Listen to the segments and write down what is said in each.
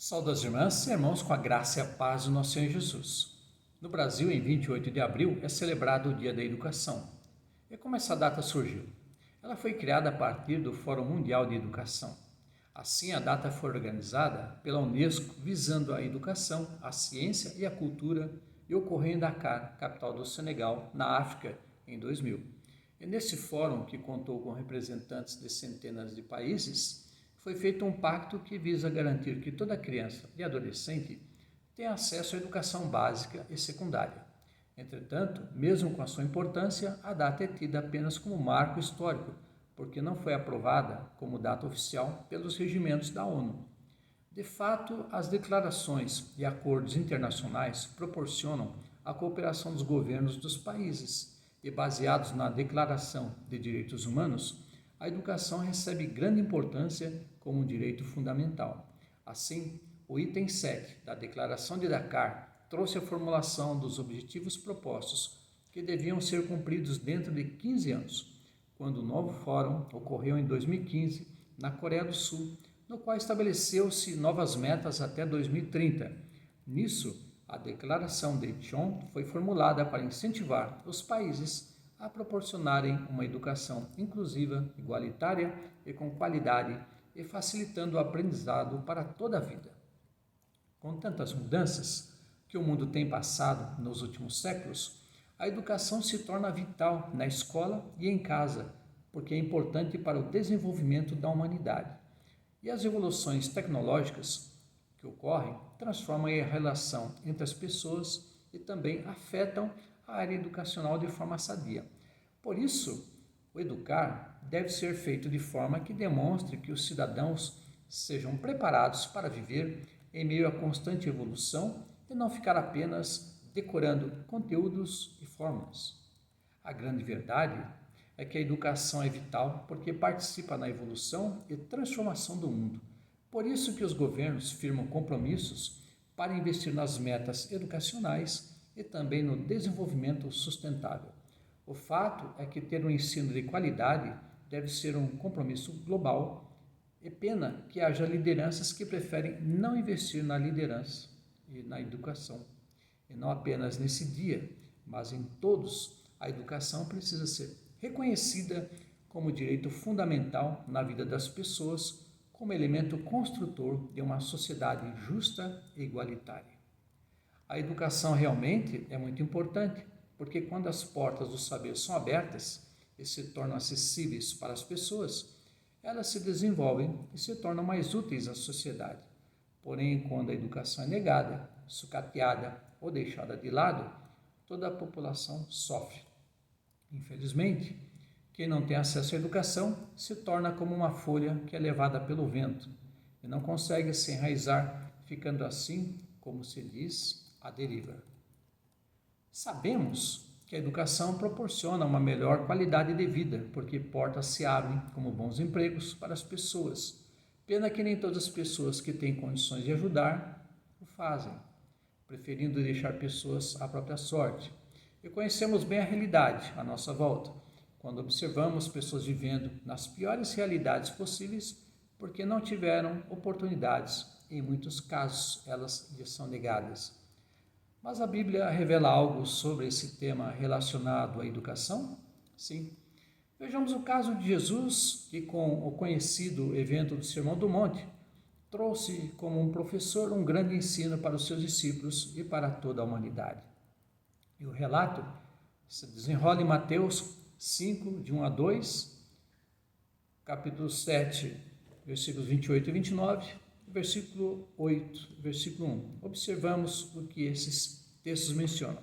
Saudas irmãs e irmãos, com a graça e a paz do nosso Senhor Jesus. No Brasil, em 28 de abril, é celebrado o Dia da Educação. E como essa data surgiu? Ela foi criada a partir do Fórum Mundial de Educação. Assim, a data foi organizada pela Unesco, visando a educação, a ciência e a cultura, e ocorreu em Dakar, capital do Senegal, na África, em 2000. E nesse fórum, que contou com representantes de centenas de países, foi feito um pacto que visa garantir que toda criança e adolescente tenha acesso à educação básica e secundária. Entretanto, mesmo com a sua importância, a data é tida apenas como marco histórico, porque não foi aprovada como data oficial pelos regimentos da ONU. De fato, as declarações e acordos internacionais proporcionam a cooperação dos governos dos países e, baseados na Declaração de Direitos Humanos, a educação recebe grande importância como um direito fundamental. Assim, o item 7 da Declaração de Dakar trouxe a formulação dos objetivos propostos que deviam ser cumpridos dentro de 15 anos, quando o novo fórum ocorreu em 2015 na Coreia do Sul, no qual estabeleceu-se novas metas até 2030. Nisso, a Declaração de Incheon foi formulada para incentivar os países a proporcionarem uma educação inclusiva, igualitária e com qualidade e facilitando o aprendizado para toda a vida. Com tantas mudanças que o mundo tem passado nos últimos séculos, a educação se torna vital na escola e em casa, porque é importante para o desenvolvimento da humanidade. E as evoluções tecnológicas que ocorrem transformam a relação entre as pessoas e também afetam a área educacional de forma sadia. Por isso, o educar deve ser feito de forma que demonstre que os cidadãos sejam preparados para viver em meio à constante evolução e não ficar apenas decorando conteúdos e fórmulas. A grande verdade é que a educação é vital porque participa na evolução e transformação do mundo. Por isso que os governos firmam compromissos para investir nas metas educacionais e também no desenvolvimento sustentável. O fato é que ter um ensino de qualidade deve ser um compromisso global. É pena que haja lideranças que preferem não investir na liderança e na educação. E não apenas nesse dia, mas em todos, a educação precisa ser reconhecida como direito fundamental na vida das pessoas, como elemento construtor de uma sociedade justa e igualitária. A educação realmente é muito importante, porque quando as portas do saber são abertas e se tornam acessíveis para as pessoas, elas se desenvolvem e se tornam mais úteis à sociedade. Porém, quando a educação é negada, sucateada ou deixada de lado, toda a população sofre. Infelizmente, quem não tem acesso à educação se torna como uma folha que é levada pelo vento e não consegue se enraizar, ficando assim, como se diz, à deriva. Sabemos que a educação proporciona uma melhor qualidade de vida, porque portas se abrem como bons empregos para as pessoas. Pena que nem todas as pessoas que têm condições de ajudar o fazem, preferindo deixar pessoas à própria sorte. E conhecemos bem a realidade à nossa volta, quando observamos pessoas vivendo nas piores realidades possíveis porque não tiveram oportunidades e, em muitos casos, elas lhes são negadas. Mas a Bíblia revela algo sobre esse tema relacionado à educação? Sim. Vejamos o caso de Jesus, que com o conhecido evento do Sermão do Monte, trouxe como um professor um grande ensino para os seus discípulos e para toda a humanidade. E o relato se desenrola em Mateus 5, de 1 a 2, capítulo 7, versículos 28 e 29, versículo 8, versículo 1. Observamos o que esses textos mencionam.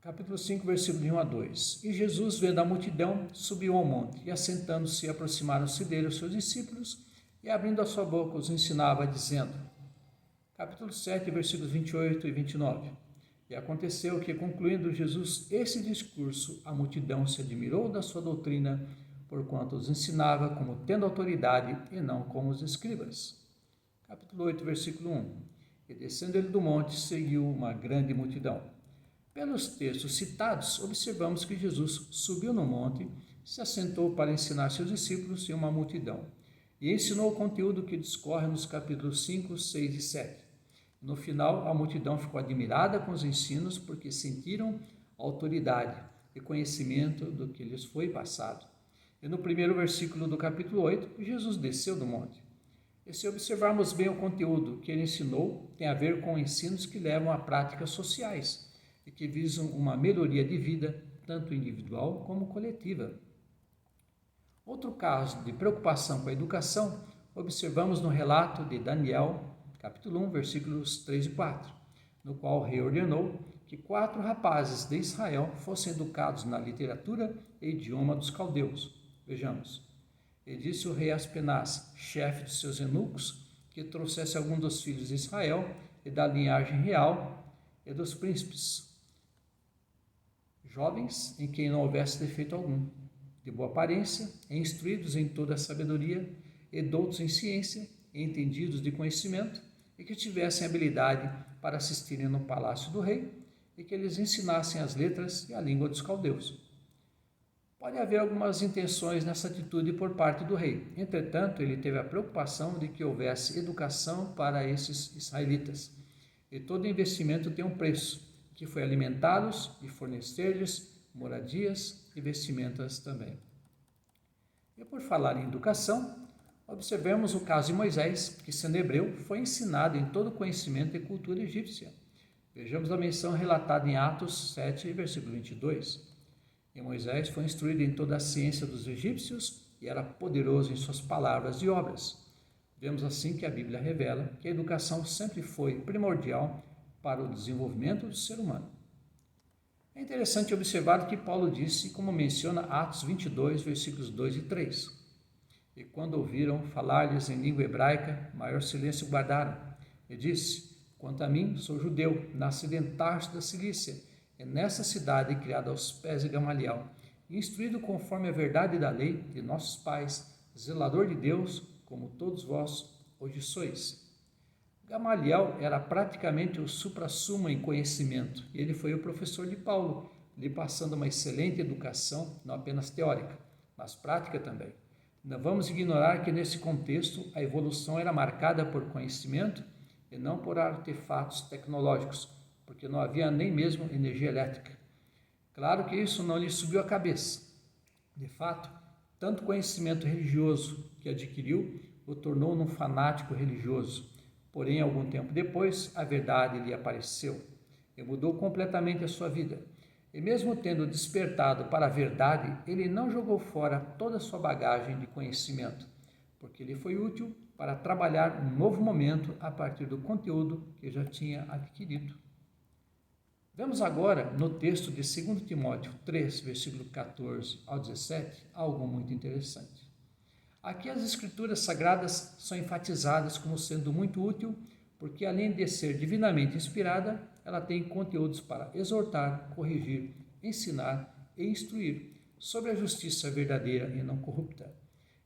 Capítulo 5, versículo de 1 a 2. E Jesus, vendo a multidão, subiu ao monte, e assentando-se, aproximaram-se dele os seus discípulos, e abrindo a sua boca os ensinava, dizendo, capítulo 7, versículos 28 e 29. E aconteceu que, concluindo Jesus esse discurso, a multidão se admirou da sua doutrina, porquanto os ensinava como tendo autoridade e não como os escribas. Capítulo 8, versículo 1. E descendo ele do monte, seguiu uma grande multidão. Pelos textos citados, observamos que Jesus subiu no monte, se assentou para ensinar seus discípulos e uma multidão. e ensinou o conteúdo que discorre nos capítulos 5, 6 e 7. No final, a multidão ficou admirada com os ensinos porque sentiram autoridade e conhecimento do que lhes foi passado. E no primeiro versículo do capítulo 8, Jesus desceu do monte. E se observarmos bem o conteúdo que ele ensinou, tem a ver com ensinos que levam a práticas sociais e que visam uma melhoria de vida, tanto individual como coletiva. Outro caso de preocupação com a educação observamos no relato de Daniel, capítulo 1, versículos 3 e 4, no qual o rei ordenou que 4 rapazes de Israel fossem educados na literatura e idioma dos caldeus. Vejamos. E disse o rei Aspenaz, chefe de seus eunucos, que trouxesse algum dos filhos de Israel e da linhagem real e dos príncipes, jovens em quem não houvesse defeito algum, de boa aparência, e instruídos em toda a sabedoria, e doutos em ciência, e entendidos de conhecimento, e que tivessem habilidade para assistirem no palácio do rei, e que eles ensinassem as letras e a língua dos caldeus. Pode haver algumas intenções nessa atitude por parte do rei. Entretanto, ele teve a preocupação de que houvesse educação para esses israelitas. E todo investimento tem um preço, que foi alimentá-los e fornecer-lhes moradias e vestimentas também. E por falar em educação, observemos o caso de Moisés, que, sendo hebreu, foi ensinado em todo o conhecimento e cultura egípcia. Vejamos a menção relatada em Atos 7, versículo 22. E Moisés foi instruído em toda a ciência dos egípcios e era poderoso em suas palavras e obras. Vemos assim que a Bíblia revela que a educação sempre foi primordial para o desenvolvimento do ser humano. É interessante observar o que Paulo disse, como menciona Atos 22, versículos 2 e 3. E quando ouviram falar-lhes em língua hebraica, maior silêncio guardaram. E disse, quanto a mim, sou judeu, nascido em Tarso da Cilícia, e nessa cidade criado aos pés de Gamaliel, instruído conforme a verdade da lei de nossos pais, zelador de Deus, como todos vós hoje sois. Gamaliel era praticamente o suprassumo em conhecimento, e ele foi o professor de Paulo, lhe passando uma excelente educação, não apenas teórica, mas prática também. Não vamos ignorar que nesse contexto a evolução era marcada por conhecimento e não por artefatos tecnológicos, porque não havia nem mesmo energia elétrica. Claro que isso não lhe subiu à cabeça. De fato, tanto conhecimento religioso que adquiriu o tornou num fanático religioso. Porém, algum tempo depois, a verdade lhe apareceu e mudou completamente a sua vida. E mesmo tendo despertado para a verdade, ele não jogou fora toda a sua bagagem de conhecimento, porque lhe foi útil para trabalhar um novo momento a partir do conteúdo que já tinha adquirido. Vemos agora no texto de 2 Timóteo 3, versículo 14 ao 17, algo muito interessante. Aqui as escrituras sagradas são enfatizadas como sendo muito útil, porque além de ser divinamente inspirada, ela tem conteúdos para exortar, corrigir, ensinar e instruir sobre a justiça verdadeira e não corrupta.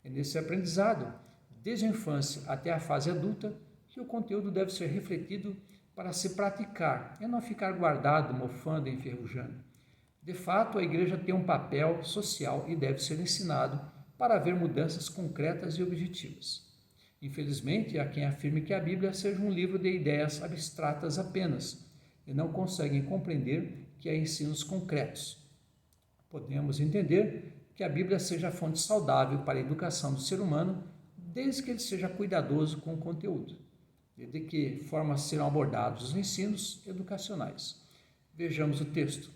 É nesse aprendizado, desde a infância até a fase adulta, que o conteúdo deve ser refletido para se praticar e não ficar guardado, mofando e enferrujando. De fato, a igreja tem um papel social e deve ser ensinado para haver mudanças concretas e objetivas. Infelizmente, há quem afirme que a Bíblia seja um livro de ideias abstratas apenas e não conseguem compreender que há ensinos concretos. Podemos entender que a Bíblia seja a fonte saudável para a educação do ser humano, desde que ele seja cuidadoso com o conteúdo. E de que forma serão abordados os ensinos educacionais. Vejamos o texto.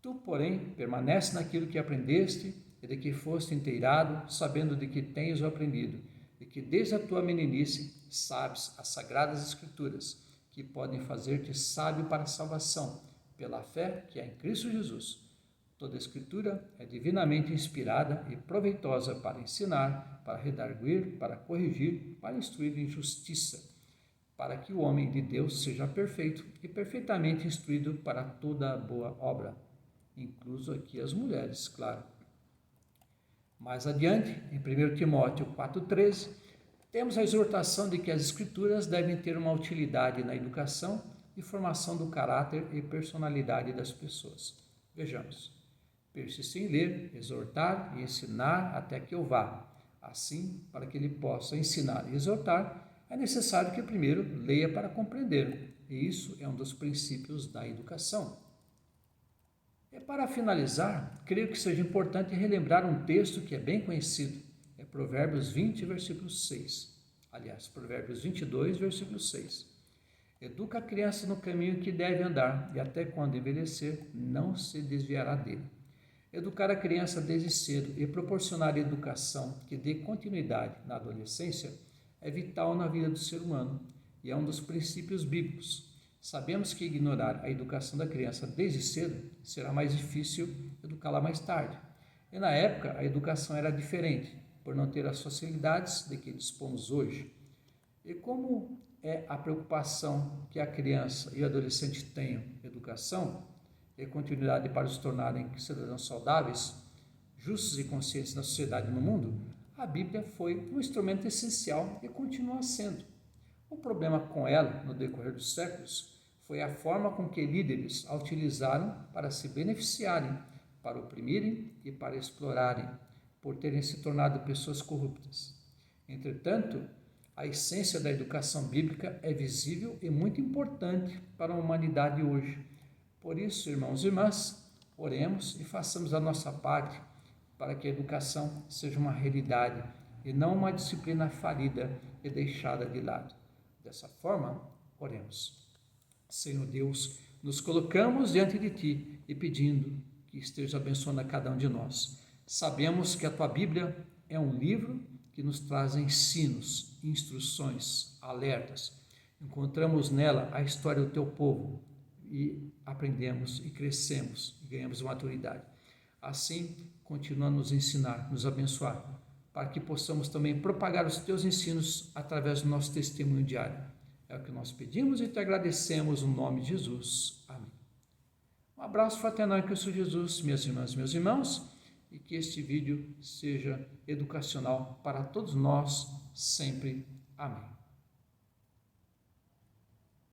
Tu, porém, permanece naquilo que aprendeste e de que foste inteirado, sabendo de que tens o aprendido, e que desde a tua meninice sabes as sagradas escrituras, que podem fazer-te sábio para a salvação, pela fé que é em Cristo Jesus. Toda a escritura é divinamente inspirada e proveitosa para ensinar, para redarguir, para corrigir, para instruir em justiça, para que o homem de Deus seja perfeito e perfeitamente instruído para toda boa obra, incluso aqui as mulheres, claro. Mais adiante, em 1 Timóteo 4,13, temos a exortação de que as escrituras devem ter uma utilidade na educação e formação do caráter e personalidade das pessoas. Vejamos. Persiste em ler, exortar e ensinar até que eu vá. Assim, para que ele possa ensinar e exortar, é necessário que primeiro leia para compreender, e isso é um dos princípios da educação. E para finalizar, creio que seja importante relembrar um texto que é bem conhecido, é Provérbios 20, versículo 6. Aliás, Provérbios 22, versículo 6. Educa a criança no caminho que deve andar, e até quando envelhecer, não se desviará dele. Educar a criança desde cedo e proporcionar educação que dê continuidade na adolescência é vital na vida do ser humano e é um dos princípios bíblicos. Sabemos que ignorar a educação da criança desde cedo será mais difícil educá-la mais tarde. E na época a educação era diferente, por não ter as facilidades de que dispomos hoje. E como é a preocupação que a criança e o adolescente tenham educação e continuidade para se tornarem cidadãos saudáveis, justos e conscientes na sociedade e no mundo, a Bíblia foi um instrumento essencial e continua sendo. O problema com ela, no decorrer dos séculos, foi a forma com que líderes a utilizaram para se beneficiarem, para oprimirem e para explorarem, por terem se tornado pessoas corruptas. Entretanto, a essência da educação bíblica é visível e muito importante para a humanidade hoje. Por isso, irmãos e irmãs, oremos e façamos a nossa parte para que a educação seja uma realidade e não uma disciplina falida e deixada de lado. Dessa forma, oremos. Senhor Deus, nos colocamos diante de Ti e pedindo que esteja abençoando a cada um de nós. Sabemos que a Tua Bíblia é um livro que nos traz ensinos, instruções, alertas. Encontramos nela a história do Teu povo e aprendemos e crescemos e ganhamos maturidade. Assim, continua a nos ensinar, nos abençoar, para que possamos também propagar os Teus ensinos através do nosso testemunho diário. É o que nós pedimos e Te agradecemos no nome de Jesus. Amém. Um abraço fraternal em Cristo Jesus, minhas irmãs e meus irmãos, e que este vídeo seja educacional para todos nós sempre. Amém.